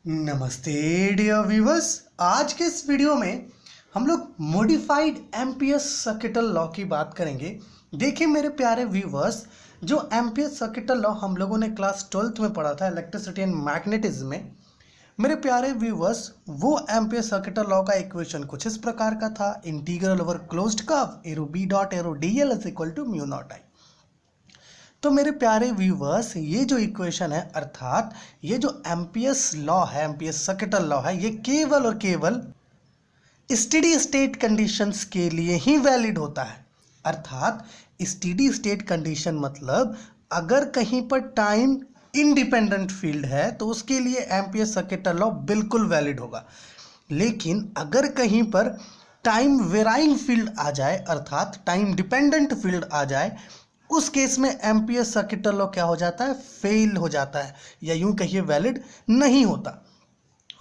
नमस्ते dear viewers. आज के इस वीडियो में हम लोग मॉडिफाइड एम्पियर्स सर्किटल लॉ की बात करेंगे। देखिए मेरे प्यारे व्यूवर्स, जो एम्पियर्स सर्किटल लॉ हम लोगों ने क्लास 12th में पढ़ा था इलेक्ट्रिसिटी एंड मैग्नेटिज्म में, मेरे प्यारे व्यूवर्स वो एम्पियर सर्किटल लॉ का इक्वेशन कुछ इस प्रकार का था। Integral over closed curve arrow B dot arrow D L is equal to mu naught I. तो मेरे प्यारे व्यूवर्स, ये जो इक्वेशन है अर्थात ये जो एम्पियर्स लॉ है, एम्पियर्स सर्किटल लॉ है, ये केवल और केवल स्टेडी स्टेट कंडीशंस के लिए ही वैलिड होता है। अर्थात स्टेडी स्टेट कंडीशन मतलब अगर कहीं पर टाइम इंडिपेंडेंट फील्ड है तो उसके लिए एम्पियर सर्किटल लॉ बिल्कुल वैलिड होगा। लेकिन अगर कहीं पर टाइम वेराइंग फील्ड आ जाए अर्थात टाइम डिपेंडेंट फील्ड आ जाए, उस केस में एम्पियर सर्किटल लॉ क्या हो जाता है, फेल हो जाता है, या यूं कहिए वैलिड नहीं होता।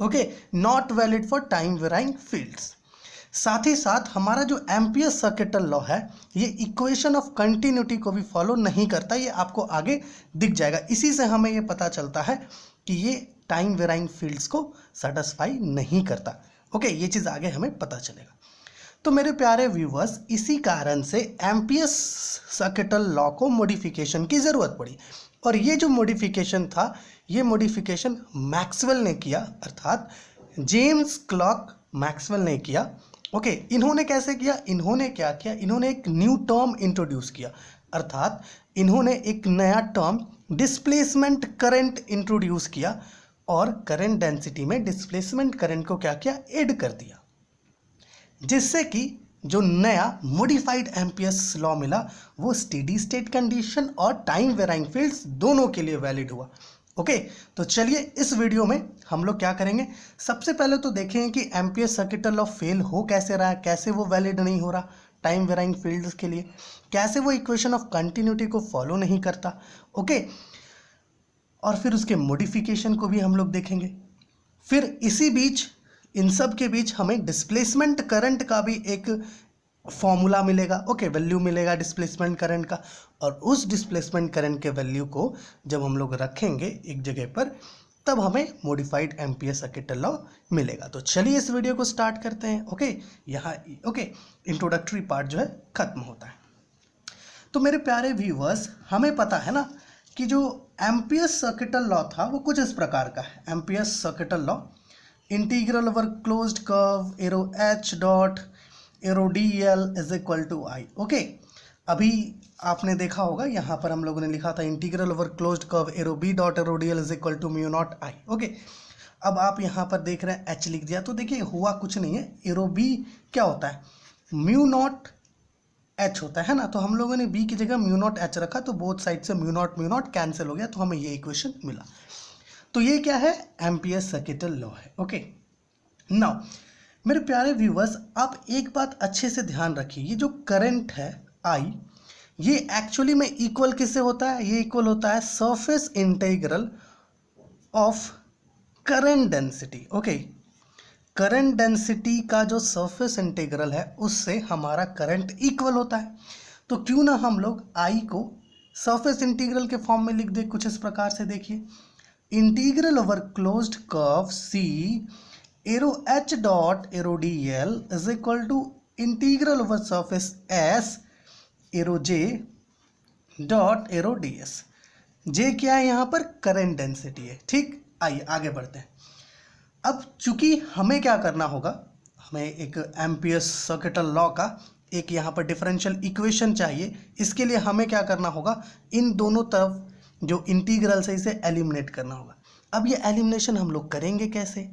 Okay, not valid for time varying fields. साथ ही साथ हमारा जो एम्पियर सर्किटल लॉ है ये इक्वेशन ऑफ कंटिन्यूटी को भी फॉलो नहीं करता। ये आपको आगे दिख जाएगा। इसी से हमें ये पता चलता है कि ये टाइम वेराइंग फील्ड्स को सेटिस्फाई नहीं करता। ओके, ये चीज़ आगे हमें पता चलेगा। तो मेरे प्यारे व्यूवर्स, इसी कारण से एम्पियर्स सर्किटल लॉ को मॉडिफिकेशन की ज़रूरत पड़ी। और ये जो मॉडिफिकेशन था, ये मॉडिफिकेशन मैक्सवेल ने किया, अर्थात जेम्स क्लर्क मैक्सवेल ने किया। ओके, इन्होंने कैसे किया, इन्होंने क्या किया, इन्होंने एक न्यू टर्म इंट्रोड्यूस किया। अर्थात इन्होंने एक नया टर्म डिस्प्लेसमेंट करंट इंट्रोड्यूस किया और करंट डेंसिटी में डिस्प्लेसमेंट करंट को क्या किया, ऐड कर दिया, जिससे कि जो नया मॉडिफाइड एम्पियर्स लॉ मिला वो स्टेडी स्टेट कंडीशन और टाइम वेराइंग फील्ड्स दोनों के लिए वैलिड हुआ। ओके, तो चलिए इस वीडियो में हम लोग क्या करेंगे, सबसे पहले तो देखेंगे कि एम्पियर सर्किटल लॉ फेल हो कैसे रहा है, कैसे वो वैलिड नहीं हो रहा टाइम वेराइंग फील्ड्स के लिए, कैसे वो इक्वेशन ऑफ कंटिन्यूटी को फॉलो नहीं करता। ओके, और फिर उसके मॉडिफिकेशन को भी हम लोग देखेंगे। फिर इसी बीच, इन सब के बीच हमें डिस्प्लेसमेंट करंट का भी एक फॉर्मूला मिलेगा। ओके, वैल्यू मिलेगा डिस्प्लेसमेंट करंट का, और उस डिस्प्लेसमेंट करंट के वैल्यू को जब हम लोग रखेंगे एक जगह पर, तब हमें मॉडिफाइड एम्पियर सर्किटल लॉ मिलेगा। तो चलिए इस वीडियो को स्टार्ट करते हैं। ओके, यहाँ इंट्रोडक्टरी पार्ट जो है खत्म होता है। तो मेरे प्यारे व्यूवर्स, हमें पता है ना कि जो एम्पियर सर्किटल लॉ था वो कुछ इस प्रकार का है। Ampere circuital law, integral over closed curve arrow H dot arrow D L is equal to I. Okay, अभी आपने देखा होगा यहाँ पर हम लोगों ने लिखा था integral over closed curve arrow B dot arrow D L is equal to mu naught I. Okay, अब आप यहाँ पर देख रहे हैं एच लिख दिया, तो देखिए हुआ कुछ नहीं है। एरो बी क्या होता है, म्यू नॉट एच होता है ना, तो हम लोगों ने बी की जगह म्यू नॉट एच रखा, तो बोथ साइड से म्यू नॉट कैंसिल हो गया, तो हमें ये इक्वेशन मिला। तो ये क्या है, एम्पियर सर्किटल लॉ है। ओके, नाउ मेरे प्यारे व्यूवर्स, आप एक बात अच्छे से ध्यान रखिए, ये जो करंट है आई, ये एक्चुअली में इक्वल किससे होता है, ये इक्वल होता है surface integral of current density. Okay, current density का जो सरफेस इंटीग्रल है उससे हमारा करंट इक्वल होता है। तो क्यों ना हम लोग आई को सरफेस इंटीग्रल के फॉर्म में लिख दे कुछ इस प्रकार से। देखिए, integral over closed curve C arrow H dot arrow D L is equal to integral over surface S arrow J dot arrow D S. J क्या है यहाँ पर, करंट डेंसिटी है। ठीक, आइए आगे बढ़ते हैं। अब चूंकि हमें क्या करना होगा, हमें एक एम्पियर सर्किटल लॉ का एक यहाँ पर डिफरेंशियल इक्वेशन चाहिए। इसके लिए हमें क्या करना होगा, इन दोनों तरफ जो इंटीग्रल से इसे एलिमिनेट करना होगा। अब ये एलिमिनेशन हम लोग करेंगे कैसे,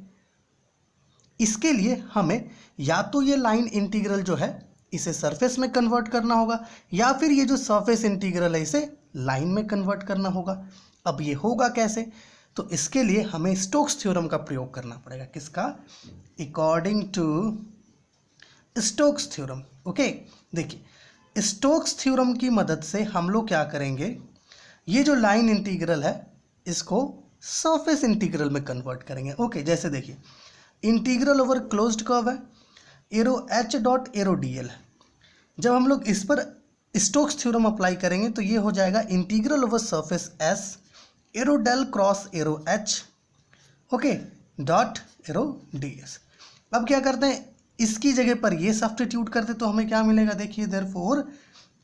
इसके लिए हमें या तो ये लाइन इंटीग्रल जो है इसे सरफेस में कन्वर्ट करना होगा, या फिर ये जो सरफेस इंटीग्रल है इसे लाइन में कन्वर्ट करना होगा। अब ये होगा कैसे, तो इसके लिए हमें स्टोक्स थ्योरम का प्रयोग करना पड़ेगा। किसका, according to Stokes theorem. Okay, देखिए स्टोक्स थ्योरम की मदद से हम लोग क्या करेंगे, ये जो लाइन इंटीग्रल है इसको सरफेस इंटीग्रल में कन्वर्ट करेंगे। ओके, जैसे देखिए इंटीग्रल ओवर क्लोज्ड कर्व है, arrow H dot arrow D L है। जब हम लोग इस पर स्टोक्स थ्योरम अप्लाई करेंगे तो ये हो जाएगा integral over surface S arrow del cross arrow H. Okay, dot arrow D S. अब क्या करते हैं, इसकी जगह पर ये सब्स्टिट्यूट करते तो हमें क्या मिलेगा, देखिए therefore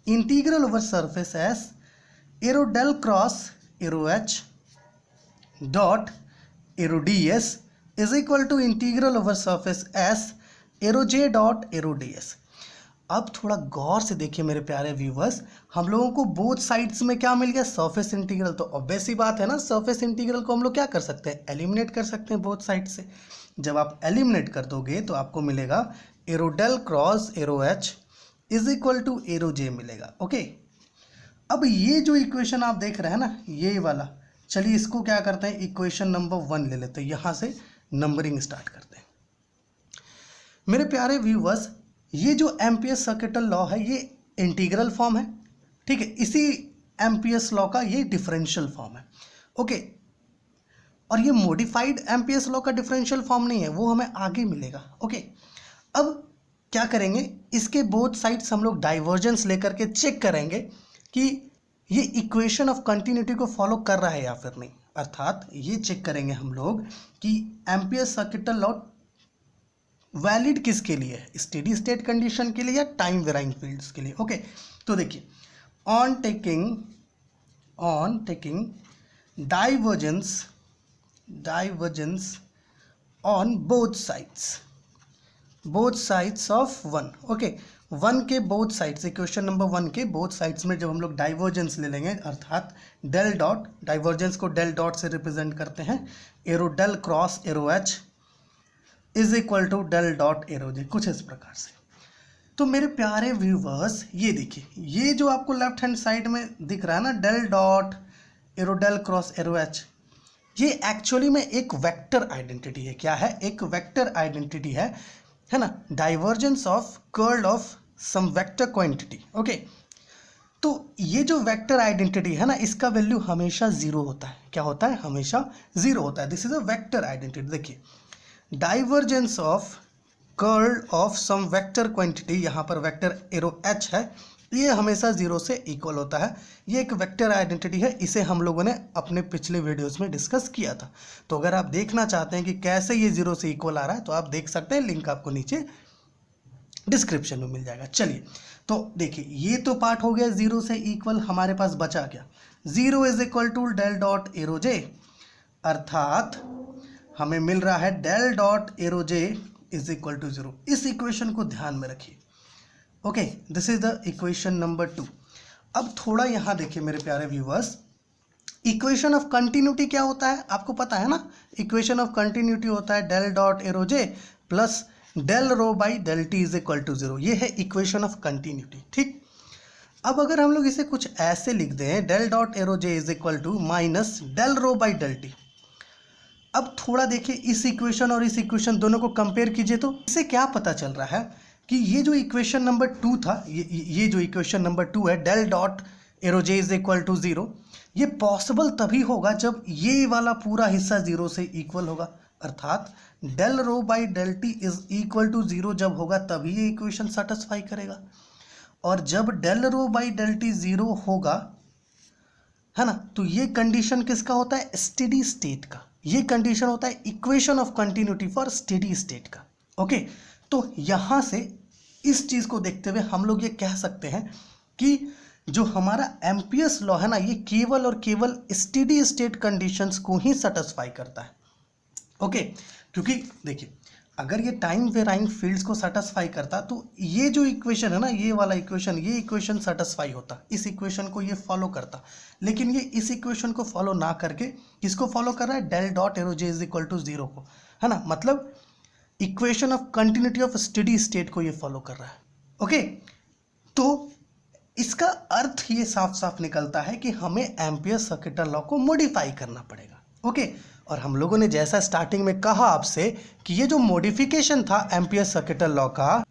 integral over surface S arrow del cross arrow H dot arrow D S is equal to integral over surface S arrow J dot arrow D S. अब थोड़ा गौर से देखिए मेरे प्यारे व्यूवर्स, हम लोगों को बोथ साइड्स में क्या मिल गया, सरफेस इंटीग्रल। तो ऑब्वियस सी बात है ना, सरफेस इंटीग्रल को हम लोग क्या कर सकते हैं, एलिमिनेट कर सकते हैं बोथ साइड से। जब आप एलिमिनेट कर दोगे तो आपको मिलेगा arrow del cross arrow H is equal to arrow J मिलेगा। ओके, अब ये जो इक्वेशन आप देख रहे हैं ना, ये वाला, चलिए इसको क्या करते हैं, इक्वेशन नंबर 1 ले लेते हैं। यहाँ से नंबरिंग स्टार्ट करते हैं। मेरे प्यारे व्यूवर्स, ये जो एम्पियर्स सर्किटल लॉ है ये इंटीग्रल फॉर्म है, ठीक है। इसी एम्पियर्स लॉ का ये डिफरेंशियल फॉर्म है। ओके, और ये मॉडिफाइड एम्पियर्स लॉ का डिफरेंशियल फॉर्म नहीं है, वो हमें आगे मिलेगा। ओके, अब क्या करेंगे, इसके बोथ साइड्स हम लोग डाइवर्जेंस लेकर के चेक करेंगे कि ये इक्वेशन ऑफ कंटिन्यूटी को फॉलो कर रहा है या फिर नहीं। अर्थात ये चेक करेंगे हम लोग कि एम्पियर्स सर्किटल लॉ वैलिड किसके लिए है, स्टेडी स्टेट कंडीशन के लिए या टाइम वेराइंग फील्ड्स के लिए। ओके, तो देखिए, on taking divergence on both sides of 1। Okay, 1 के बोथ साइड्स, इक्वेशन नंबर 1 के बोथ साइड्स में जब हम लोग डाइवर्जेंस ले लेंगे, अर्थात डेल डॉट, डाइवर्जेंस को डेल डॉट से रिप्रेजेंट करते हैं, arrow del cross arrow H is equal to del dot arrow J, कुछ इस प्रकार से। तो मेरे प्यारे व्यूवर्स, ये देखिए, ये जो आपको लेफ्ट हैंड साइड में दिख रहा है ना, del dot arrow del cross arrow H, ये एक्चुअली में एक वेक्टर आइडेंटिटी है। क्या है, एक वेक्टर आइडेंटिटी है ना, divergence of curl of some vector quantity. Okay, तो ये जो वेक्टर आइडेंटिटी है ना, इसका वैल्यू हमेशा 0 होता है। क्या होता है, हमेशा 0 होता है। This is a vector identity. देखिए, divergence of curl of some vector quantity, यहाँ पर वेक्टर एरो एच है, ये हमेशा 0 से इक्वल होता है। ये एक वेक्टर आइडेंटिटी है, इसे हम लोगों ने अपने पिछले वीडियोस में डिस्कस किया था। तो अगर आप देखना चाहते हैं कि कैसे ये 0 से इक्वल आ रहा है तो आप देख सकते हैं, लिंक आपको नीचे डिस्क्रिप्शन में मिल जाएगा। चलिए, तो देखिए, ये तो पार्ट हो गया 0 से इक्वल। हमारे पास बचा क्या, 0 is equal to del dot arrow J, अर्थात हमें मिल रहा है del dot arrow J is equal to 0। इस इक्वेशन को ध्यान में रखिए। Okay, this is the equation number 2। अब थोड़ा यहाँ देखिए मेरे प्यारे व्यूवर्स, इक्वेशन ऑफ कंटिन्यूटी क्या होता है, आपको पता है ना। इक्वेशन ऑफ कंटिन्यूटी होता है del dot arrow J plus del rho by del T is equal to 0। ये है इक्वेशन ऑफ कंटिन्यूटी, ठीक। अब अगर हम लोग इसे कुछ ऐसे लिख दें, del dot arrow J is equal to minus del rho by del T. अब थोड़ा देखिए, इस इक्वेशन और इस इक्वेशन दोनों को कंपेयर कीजिए, तो इससे क्या पता चल रहा है कि ये जो इक्वेशन नंबर 2 था, ये जो इक्वेशन नंबर 2 है, del dot arrow J is equal to 0, ये पॉसिबल तभी होगा जब ये वाला पूरा हिस्सा 0 से इक्वल होगा। अर्थात del rho by del T is equal to 0 जब होगा तभी ये इक्वेशन सेटिस्फाई करेगा। और जब del rho by del T 0 होगा, है ना, तो ये कंडीशन किसका होता है, स्टेडी स्टेट का। ये कंडीशन होता है equation of continuity for steady state का। ओके, तो यहाँ से इस चीज़ को देखते हुए हम लोग ये कह सकते हैं कि जो हमारा एम्पियर्स लॉ है ना, ये केवल और केवल स्टेडी स्टेट कंडीशंस को ही सेटिस्फाई करता है। ओके, क्योंकि देखिए, अगर ये टाइम वेराइंग फील्ड्स को सेटिस्फाई करता तो ये जो इक्वेशन है ना, ये वाला इक्वेशन, ये इक्वेशन सेटिस्फाई होता, इस इक्वेशन को ये फॉलो करता। लेकिन ये इस इक्वेशन को फॉलो ना करके किसको फॉलो कर रहा है, del dot arrow J is equal to 0 को, है ना। मतलब equation of continuity of steady state को ये फॉलो कर रहा है। ओके, तो इसका अर्थ ये साफ साफ निकलता है कि हमें एम्पियर्स सर्किटल लॉ को मॉडिफाई करना पड़ेगा। ओके, और हम लोगों ने जैसा स्टार्टिंग में कहा आपसे कि ये जो मॉडिफिकेशन था एम्पियर्स सर्किटल लॉ का,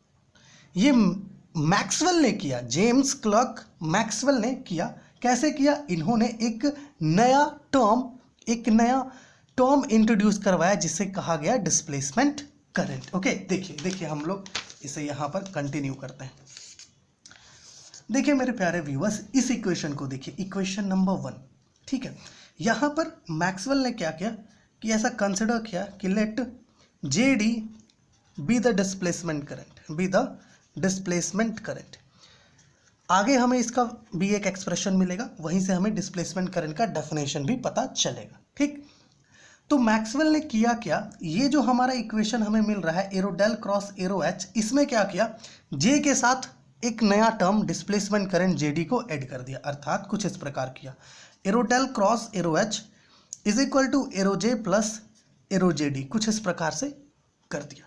ये मैक्सवेल ने किया, जेम्स क्लर्क मैक्सवेल ने किया। कैसे किया, इन्होंने एक नया टर्म इंट्रोड्यूस करवाया जिसे कहा गया डिस्प्लेसमेंट करंट। ओके, देखिए हम लोग इसे यहाँ पर कंटिन्यू करते हैं। देखिए मेरे प्यारे व्यूअर्स, इस इक्वेशन को देखिए, इक्वेशन नंबर 1, ठीक है। यहाँ पर मैक्सवेल ने क्या किया कि ऐसा कंसिडर किया कि let J D be the displacement current. आगे हमें इसका भी एक एक्सप्रेशन मिलेगा, वहीं से हमें डिस्प्लेसमेंट करंट का डेफिनेशन भी पता चलेगा। ठीक, तो मैक्सवेल ने किया क्या, ये जो हमारा इक्वेशन हमें मिल रहा है arrow del cross arrow H, इसमें क्या किया, जे के साथ एक नया टर्म डिस्प्लेसमेंट करंट जेडी को ऐड कर दिया। अर्थात कुछ इस प्रकार किया, arrow del cross arrow H is equal to arrow J plus arrow JD, कुछ इस प्रकार से कर दिया।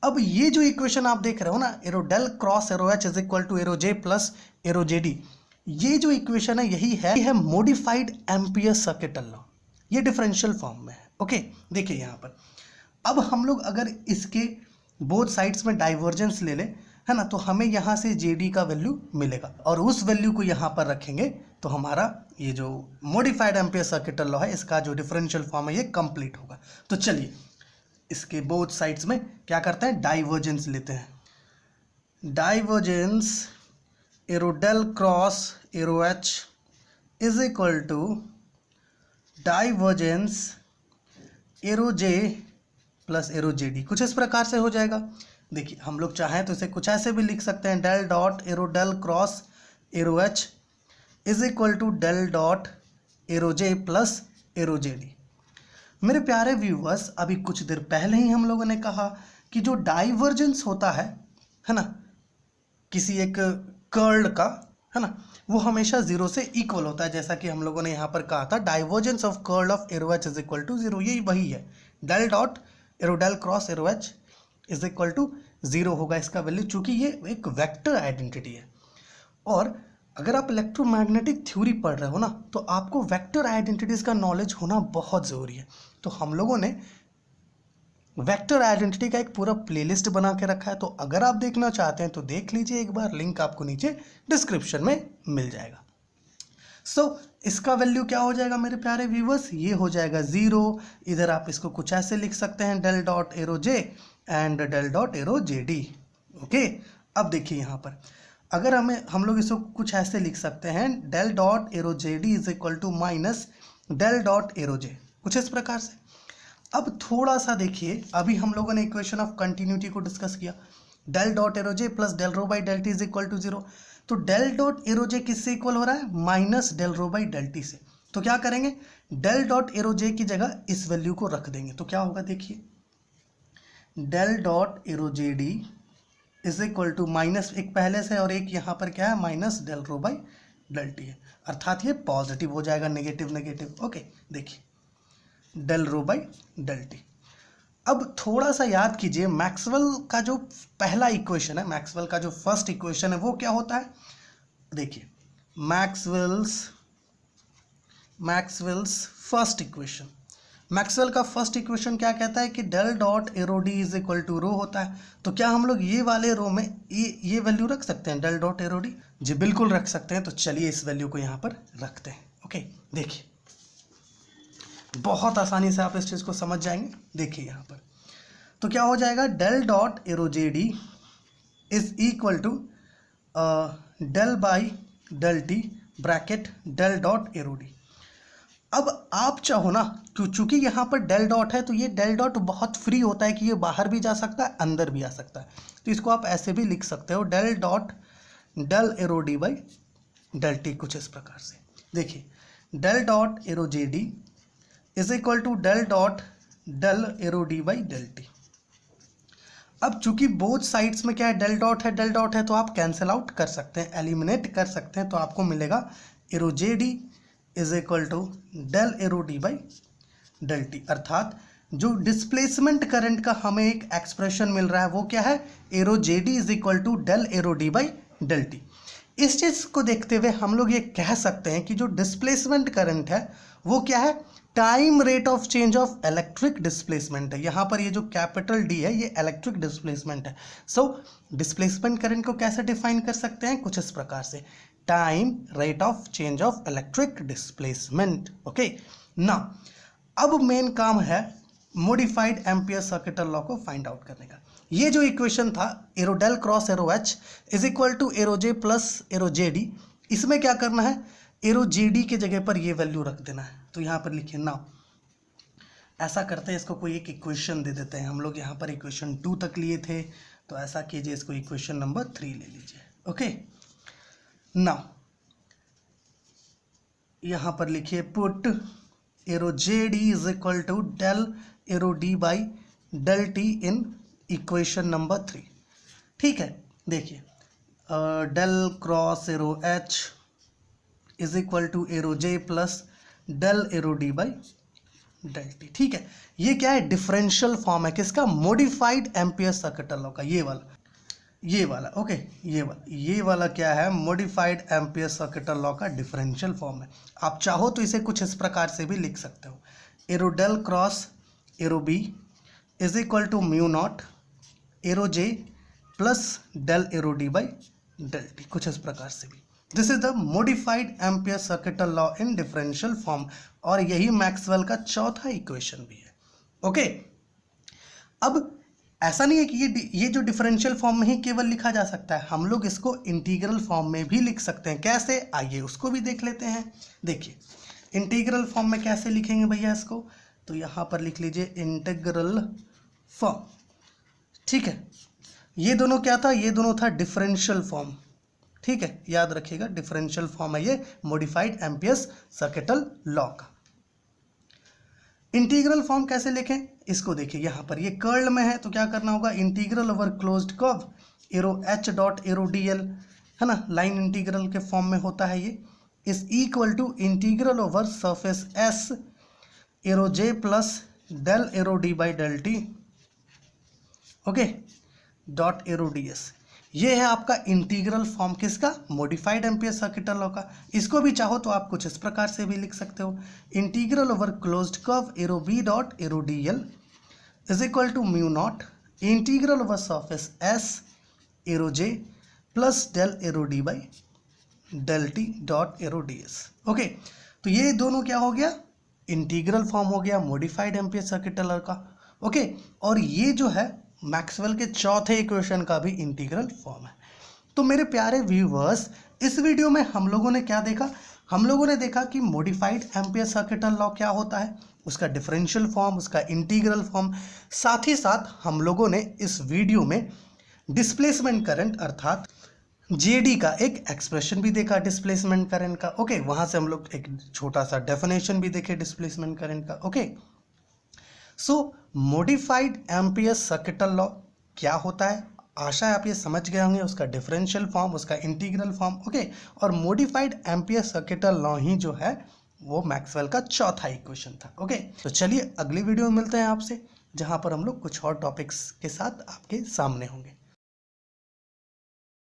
अब ये जो इक्वेशन आप देख रहे हो ना, arrow del cross arrow H is equal to arrow J plus arrow JD, ये जो इक्वेशन है यही है मॉडिफाइड एम्पियर्स सर्किटल लॉ। ये डिफरेंशियल फॉर्म में है। ओके, देखिए यहाँ पर अब हम लोग अगर इसके बोथ साइड्स में डाइवर्जेंस ले ले, है ना, तो हमें यहाँ से जेडी का वैल्यू मिलेगा और उस वैल्यू को यहाँ पर रखेंगे तो हमारा ये जो मॉडिफाइड एम्पियर्स सर्किटल लॉ है इसका जो डिफरेंशियल फॉर्म है ये कंप्लीट होगा। तो चलिए इसके बोथ साइड्स में क्या करते हैं, डाइवर्जेंस लेते हैं। Divergence arrow del cross arrow H is equal to divergence arrow J plus arrow J D, कुछ इस प्रकार से हो जाएगा। देखिए हम लोग चाहें तो इसे कुछ ऐसे भी लिख सकते हैं, del dot arrow del cross arrow H is equal to del dot arrow J plus arrow J D. मेरे प्यारे व्यूवर्स, अभी कुछ देर पहले ही हम लोगों ने कहा कि जो डाइवर्जेंस होता है ना, किसी एक कर्ल का, है ना, वो हमेशा जीरो से इक्वल होता है। जैसा कि हम लोगों ने यहाँ पर कहा था divergence of curl of arrow H is equal to zero, यही वही है, del dot arrow del cross arrow H is equal to zero होगा इसका वैल्यू, चूंकि ये एक वेक्टर आइडेंटिटी है। और अगर आप इलेक्ट्रोमैग्नेटिक थ्योरी पढ़ रहे हो ना, तो आपको वेक्टर आइडेंटिटीज का नॉलेज होना बहुत ज़रूरी है। तो हम लोगों ने वेक्टर आइडेंटिटी का एक पूरा प्लेलिस्ट बना के रखा है, तो अगर आप देखना चाहते हैं तो देख लीजिए एक बार, लिंक आपको नीचे डिस्क्रिप्शन में मिल जाएगा। सो इसका वैल्यू क्या हो जाएगा मेरे प्यारे व्यूवर्स, ये हो जाएगा जीरो। इधर आप इसको कुछ ऐसे लिख सकते हैं, del dot arrow J and del dot arrow J D. Okay, अब देखिए यहाँ पर अगर हम लोग इसको कुछ ऐसे लिख सकते हैं, del dot arrow J D is equal to minus del dot arrow J, कुछ इस प्रकार से। अब थोड़ा सा देखिए, अभी हम लोगों ने इक्वेशन ऑफ कंटिन्यूटी को डिस्कस किया, del dot arrow J plus del rho by del T is equal to zero. तो डेल डॉट एरो जे किससे इक्वल हो रहा है, minus del rho by del T से। तो क्या करेंगे, डेल डॉट एरो जे की जगह इस वैल्यू को रख देंगे, तो क्या होगा देखिए, del dot arrow J D is equal to minus, एक पहले से और एक यहाँ पर क्या है, minus del rho by del T है, अर्थात ये पॉजिटिव हो जाएगा, नेगेटिव नेगेटिव। ओके, देखिए del rho by del T. अब थोड़ा सा याद कीजिए, मैक्सवेल का जो पहला इक्वेशन है, मैक्सवेल का जो फर्स्ट इक्वेशन है वो क्या होता है, देखिए मैक्सवेल्स फर्स्ट इक्वेशन, मैक्सवेल का फर्स्ट इक्वेशन क्या कहता है कि del dot arrow D is equal to rho होता है। तो क्या हम लोग ये वाले रो में ये वैल्यू रख सकते हैं, डेल डॉट एरो डी? जी बिल्कुल रख सकते हैं। तो चलिए इस वैल्यू को यहाँ पर रखते हैं। ओके, देखिए बहुत आसानी से आप इस चीज़ को समझ जाएंगे। देखिए यहाँ पर तो क्या हो जाएगा, del dot arrow J D is equal to del by del T bracket del dot arrow D. अब आप चाहो ना, चूंकि यहाँ पर डेल डॉट है तो ये डेल डॉट बहुत फ्री होता है कि ये बाहर भी जा सकता है अंदर भी आ सकता है, तो इसको आप ऐसे भी लिख सकते हो, del dot del arrow D by del T, कुछ इस प्रकार से। देखिए del dot arrow J D is equal to del dot del arrow D by del T. अब चूंकि बोथ साइड्स में क्या है, डेल डॉट है तो आप कैंसिल आउट कर सकते हैं, एलिमिनेट कर सकते हैं, तो आपको मिलेगा arrow J D is equal to del arrow D by del T. अर्थात जो डिस्प्लेसमेंट करंट का हमें एक एक्सप्रेशन मिल रहा है वो क्या है, arrow J D is equal to del arrow D by del T. इस चीज़ को देखते हुए हम लोग ये कह सकते हैं कि जो डिस्प्लेसमेंट करंट है वो क्या है, time rate of change of electric displacement है। यहाँ पर ये जो कैपिटल डी है ये इलेक्ट्रिक डिस्प्लेसमेंट है। सो डिस्प्लेसमेंट करंट को कैसे डिफाइन कर सकते हैं, कुछ इस प्रकार से, time rate of change of electric displacement. Okay ना, अब मेन काम है मॉडिफाइड एम्पियर सर्किटल लॉ को फाइंड आउट करने का। ये जो इक्वेशन था arrow del cross arrow H is equal to arrow J plus arrow J D, इसमें क्या करना है, एरो जे डी के जगह पर ये वैल्यू रख देना है। तो यहाँ पर लिखिए ना, ऐसा करते हैं, इसको कोई एक इक्वेशन दे देते हैं। हम लोग यहाँ पर इक्वेशन 2 तक लिए थे, तो ऐसा कीजिए, इसको इक्वेशन नंबर 3 ले लीजिए। ओके, नाउ यहाँ पर लिखिए put arrow J D is equal to del arrow D by del T in equation number 3। ठीक है, देखिए del cross arrow H is equal to arrow J plus del arrow D by del T. ठीक है, ये क्या है, differential form है किसका, मॉडिफाइड एम्पियर सर्किट लॉ का, ये वाला ओके, ये वाला क्या है, मॉडिफाइड एम्पियर सर्किट लॉ का डिफरेंशियल फॉर्म है। आप चाहो तो इसे कुछ इस प्रकार से भी लिख सकते हो, arrow del cross arrow B is equal to mu naught arrow J plus del arrow D by del T, कुछ इस प्रकार से भी। This is the modified ampere circuit law in differential form, और यही मैक्सवेल का चौथा इक्वेशन भी है। ओके, अब ऐसा नहीं है कि ये जो डिफरेंशियल फॉर्म में ही केवल लिखा जा सकता है, हम लोग इसको इंटीग्रल फॉर्म में भी लिख सकते हैं। कैसे, आइए उसको भी देख लेते हैं। देखिए इंटीग्रल फॉर्म में कैसे लिखेंगे भैया इसको, तो यहाँ पर लिख लीजिए इंटीग्रल फॉर्म। ठीक है, ये दोनों क्या था, ये दोनों था डिफरेंशियल फॉर्म। ठीक है, याद रखिएगा डिफरेंशियल फॉर्म है ये मॉडिफाइड एम्पियर्स सर्किटल लॉ का। इंटीग्रल फॉर्म कैसे लिखें, इसको देखिए, यहाँ पर ये कर्ल में है तो क्या करना होगा, integral over closed curve arrow H dot arrow D L, है ना, लाइन इंटीग्रल के फॉर्म में होता है ये, is equal to integral over surface S arrow J plus del arrow D by del T, okay, dot arrow D S. ये है आपका इंटीग्रल फॉर्म किसका, मॉडिफाइड एम्पियर सर्किट लॉ का। इसको भी चाहो तो आप कुछ इस प्रकार से भी लिख सकते हो, integral over closed curve arrow B dot arrow D L is equal to mu naught integral over surface S arrow J plus del arrow D by del T dot arrow D S. Okay, तो ये दोनों क्या हो गया, integral form हो गया modified ampere circuit law का। Okay, और ये जो है मैक्सवेल के चौथे इक्वेशन का भी इंटीग्रल फॉर्म है। तो मेरे प्यारे व्यूवर्स, इस वीडियो में हम लोगों ने क्या देखा, हम लोगों ने देखा कि मॉडिफाइड एम्पियर सर्किट लॉ क्या होता है, उसका डिफरेंशियल फॉर्म, उसका इंटीग्रल फॉर्म। साथ ही साथ हम लोगों ने इस वीडियो में डिस्प्लेसमेंट करंट अर्थात जेडी का एक एक्सप्रेशन भी देखा डिस्प्लेसमेंट करंट का। ओके, वहाँ से हम लोग एक छोटा सा डेफिनेशन भी देखे डिस्प्लेसमेंट करंट का। ओके, सो मॉडिफाइड एम्पियर सर्किट लॉ क्या होता है, आशा है आप ये समझ गए होंगे, उसका डिफरेंशियल फॉर्म, उसका इंटीग्रल फॉर्म। ओके, और मॉडिफाइड एम्पियर सर्किट लॉ ही जो है वो मैक्सवेल का चौथा इक्वेशन था। ओके, तो चलिए अगली वीडियो में मिलते हैं आपसे, जहां पर हम लोग कुछ और टॉपिक्स के साथ आपके सामने होंगे।